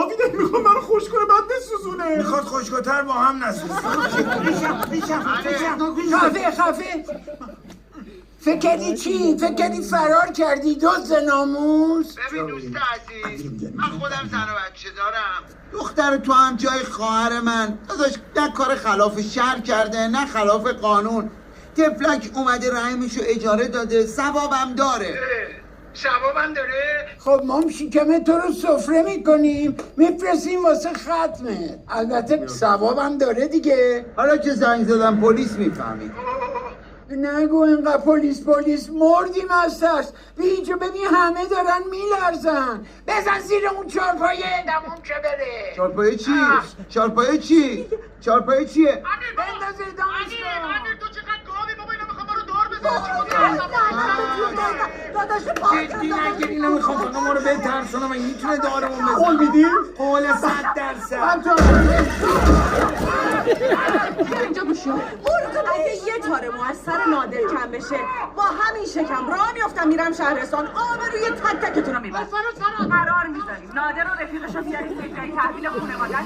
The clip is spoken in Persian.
آبی نمیخوام منو خوش کنه بعد بسوزونه. میخواد خوشگتر با هم نسوزونه. خفه فکر کردی چی؟ فکر کردی فرار کردی دزد ناموس؟ ببین دوست عزیز، من خودم زن و بچه دارم. دختر تو هم جای خواهر من داداش، نه کار خلاف شرع کرده نه خلاف قانون. تفلک اومده رحمشو اجاره داده، ثوابم داره. ثوابم داره؟ خب ما هم شکم تو رو سفره میکنیم میفرستیم واسه ختمه. البته ثوابم داره دیگه. حالا که زنگ زدم پلیس میفهمید. نگو اینقدر پلیس مردیم از ترس. بیا اینجا ببین همه دارن میلرزن. بزن زیر اون چارپایه دموم چه بره. چارپایه چی؟ چارپایه چی؟ چارپایه چیه؟ بنداز ادامش کن. امیر تو چقدر گاوی بابا، اینا میخوام ما رو دار بزنن. جدی نگیری نمیخوام فقط ما رو بترسونم. این میتونه دارمون بزن. قول میدی؟ قول 100%. اینجا گوشی اگه یه تاره مو از سر نادر کم بشه با همین شکم راه میافتم میرم شهرستان، آبروی تک تکتون رو میبرم. قرار میذاریم نادر و رفیقش رو بیاریم به جای تحویل خانواده‌اش.